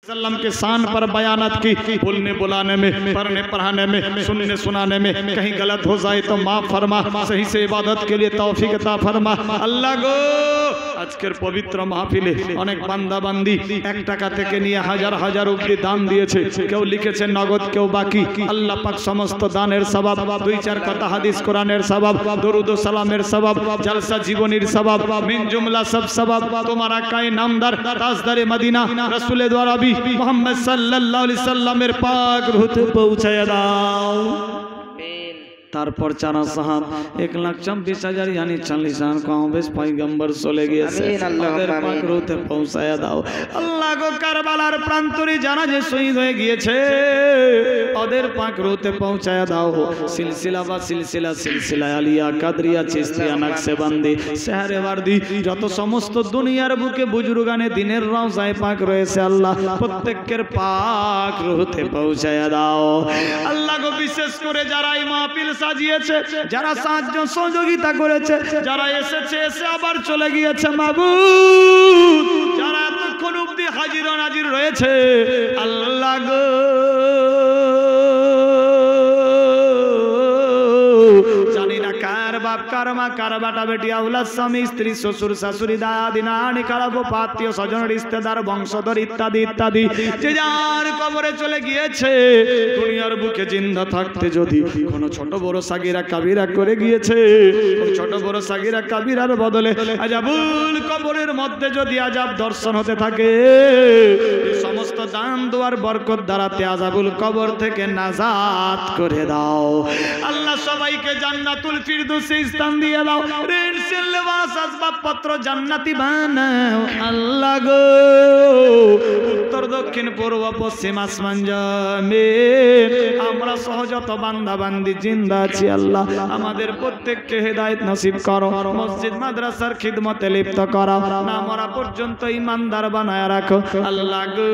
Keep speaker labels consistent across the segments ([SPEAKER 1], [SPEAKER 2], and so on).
[SPEAKER 1] सल्लम के शान पर बयानत की। बोलने बुलाने में, पढ़ने पढ़ाने में, सुनने सुनाने में कहीं गलत हो जाए तो माफ फरमा, सही से इबादत के लिए तौफीक अता फरमा। अल्लाह गो আজকের পবিত্র মাহফিলে অনেক বান্দা বান্দি 1 টাকা থেকে নিয়ে হাজার হাজার অবধি দান দিয়েছে, কেউ লিখেছে নগদ, কেউ বাকি। আল্লাহ পাক সমস্ত দানের সওয়াব, 2-4 কথা হাদিস কোরআনের সওয়াব, দরুদ ও সালামের সওয়াব, জলসা জীবনীর সওয়াব, মিন জুমলা সব সওয়াব তোমার আকায়ে নামদার তাজদারে মদিনা রাসূলের দ্বারা भी मोहम्मद सल्लल्लाहु अलैहि वसल्लमेर पाक रूह पहुंचाया दाओ। তারপর চারা সাহাব 1,24,000 यानी 40,000 কম বেশ পয়গম্বর চলে গিয়েছে, তাদের পাক রূহে পৌঁছায়া দাও। আল্লাহ গো কারবালার প্রান্তরে যারা যে শহীদ হয়ে গিয়েছে ওদের পাক রূহে পৌঁছায়া দাও। সিলসিলা বা সিলসিলা আলিয়া কাদরিয়া চিশতিয়া নকশবন্দি শহরে ওয়ারদি যত সমস্ত দুনিয়ার বুকে বুজুর্গানে দিনের রওজায়ে পাক রয়েছে আল্লাহ প্রত্যেকের পাক রূহে পৌঁছায়া দাও। আল্লাহ গো বিশেষ করে যারা এই মাহফিল সাজিয়েছে, যারা সাহায্য সহযোগিতা করেছে, যারা এসেছে এসে আবার চলে গিয়েছে মাবুদ, যারা এতক্ষণ অবধি হাজির ও নাজির রয়েছে আল্লাহ গো জানি না কার বাপ কার মা কার বাটা বেটি আওলাদ স্বামী স্ত্রী শ্বশুর শাশুড়ি দাদি নানি কারাবো আত্মীয় স্বজন রিশতেদার বংশধর ইত্যাদি ইত্যাদি যে যার কবরে চলে গিয়েছে দুনিয়ার বুকে জিন্দা থাকতে যদি কোনো ছোট বড় সাগীরা কাবিরা করে গিয়েছে, ওই ছোট বড় সাগীরা কাবিরার বদলে আযাবুল কবরের মধ্যে যদি আযাব দর্শন হতে থাকে, এই সমস্ত দান দোয়ার বরকত দ্বারাতে আযাবুল কবর থেকে নাজাত করে দাও। আল্লাহ সবাইকে জান্নাতুল ফিরদৌসে স্থান দিয়ে দাও, রেনসেল লেবাস আসবাবপত্র জান্নাতি বানাও আল্লাহ গো। উত্তর দক্ষিণ পূর্ব পশ্চিম আসমান জমিন আমরা সহজত বান্দা বান্দি জিন্দা আছি আল্লাহ, আমাদের প্রত্যেককে হেদায়েত নসিব করো, মসজিদ মাদ্রাসার খিদমতে লিপ্ত করো, না মরা পর্যন্ত ईमानदार बनाया रखो अल्लाह गो।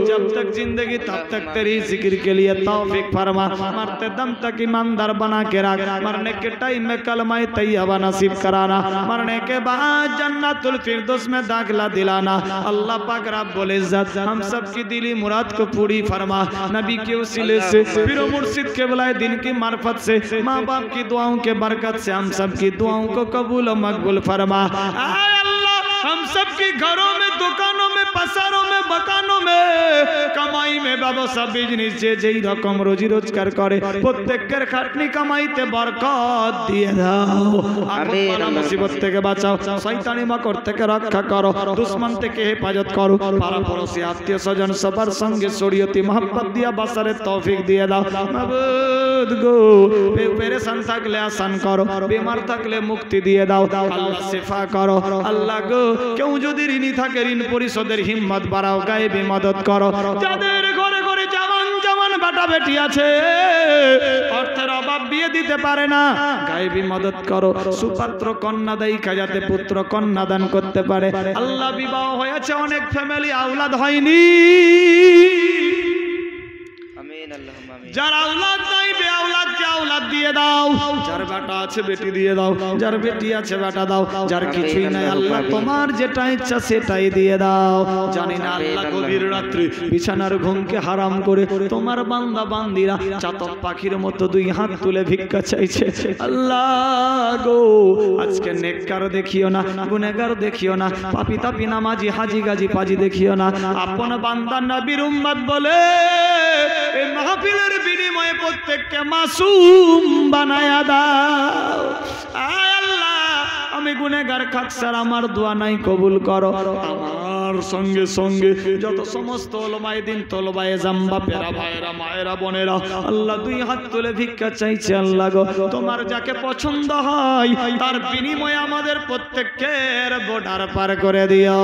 [SPEAKER 1] जब तक जिंदगी तब तक तेरी जिक्र के लिए तौफीक फरमा, मरते दम तक ईमानदार बना के रख, मरने के टाइम में कलमा तैयबा नसीब कराना, मरने के बाद जन्नतुल फिरदौस में दाखिला दिलाना। अल्लाह पाक रब्बुल इज्जत हम सब की दिली मुराद को पूरी फरमा, नबी के वसीले से पीर मुर्शिद के बुलाए दिन की मार्फत से माँ बाप की दुआओं के बरकत से हम सब की दुआओं को कबूल और मकबूल फरमा। अल्लाह हम सब के घरों में, दुकानों में, पसारों में, मकानों में, कमाई में ব্যবসা বিজনেস যে যেই রকম রোজি রোজগার করে প্রত্যেকের খাটনি কামাইতে বরকত দিয়ে দাও। আমিন। মুসিবত থেকে বাঁচাও, শয়তানি মাকড় থেকে রক্ষা করো, দুশমন থেকে হেফাজত করো, পাড়া পড়োশি আত্মীয় স্বজন সবার সঙ্গে শরীয়তি মহব্বত দিয়া বাসারের তৌফিক দিয়ে দাও মাবুদ গো। পেরেশান থাকলে আসান করো, বেমার থাকলে মুক্তি দিয়ে দাও আল্লাহ, শিফা করো আল্লাহ গো। কেউ যদি ঋণী থাকে ঋণ পরিশোধের হিম্মত বাড়াও, গায়েবী মদত করো। যাদের ঘরে ঘরে জওয়ান জওয়ান বেটা বেটি আছে অর্থের অভাব বিয়ে দিতে পারে না, গায়েবী মদত করো। সুপাত্র কন্যা দেইখা যাতে পুত্র কন্যা দান করতে পারে আল্লাহ। বিবাহ হয়েছে অনেক ফ্যামিলি আওলাদ হয়নি, যার আওলাদ নাই বে আওলাদকে আওলাদ দিয়ে দাও, যার বেটা আছে বেটি দিয়ে দাও, যার বেটি আছে বেটা দাও, যার কিছুই নাই আল্লাহ তোমার যেটা ইচ্ছা সেটাই দিয়ে দাও। জানি না আল্লাহ গভীর রাত্রি বিছানার ঘুমকে হারাম করে তোমার বান্দা বান্দিরা চাতক পাখির মতো দুই হাত তুলে ভিক্ষা চাইছে আল্লাহ গো। আজকে নেককার দেখিও না, গুনেহগার দেখিও না, পাপী তাপী নামাজি হাজি গাজি পাজি দেখিও না, আপন বান্দা নবীর উম্মত বলে এই মাহফিলের বিনিময়ে প্রত্যেককে মাসুম বানায়া দাও। আয় আল্লাহ আমি গুনেহগার খাকসার, আমার দোয়া নাই কবুল করো। আমার সঙ্গে সঙ্গে যত সমস্ত ওলামায়ে দ্বীন তলবায়ে জাম্বা পেরা ভাইরা মায়েরা বোনেরা আল্লাহ দুই হাত তুলে ভিক্ষা চাইছে আল্লাহ গো। তোমার যাকে পছন্দ হয় তার বিনিময়ে আমাদের প্রত্যেকের বর্ডার পার করে দিও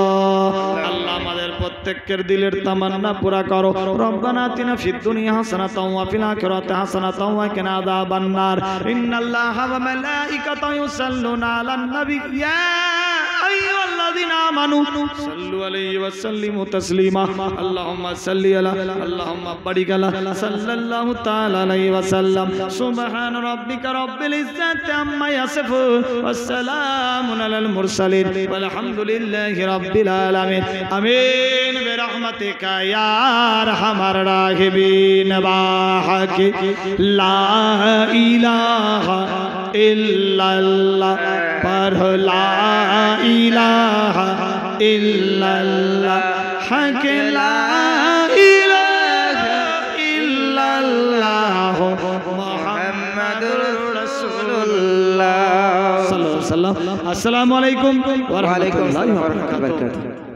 [SPEAKER 1] আল্লাহ। আমাদের প্রত্যেকের দিলের তামান্না পুরা করো। রব্বানা আতিনা ফিদ দুনিয়া হাসানাতাও ওয়া ফিল আখিরাতি হাসানাতাও ওয়া কিনা আযাবান নার। ইন্নাল্লাহা ওয়া মালাইকাতাহু ইউসাল্লুনা আলান নবী ইয়া আইয়ুহাল্লাযীনা আমানু সাল্লু আলাইহি عليه وسلم تسليما اللهم صل على اللهم بارك على صلى الله تعالى عليه وسلم سبحان ربك رب العزة عما يصفون والسلام على المرسلين والحمد لله رب العالمين آمين برحمتك يا أرحم الراحمين بحق لا إله إلا الله لا إله إلا الله حق لا إله إلا الله محمد رسول الله صلى الله عليه وسلم السلام عليكم ورحمة الله وبركاته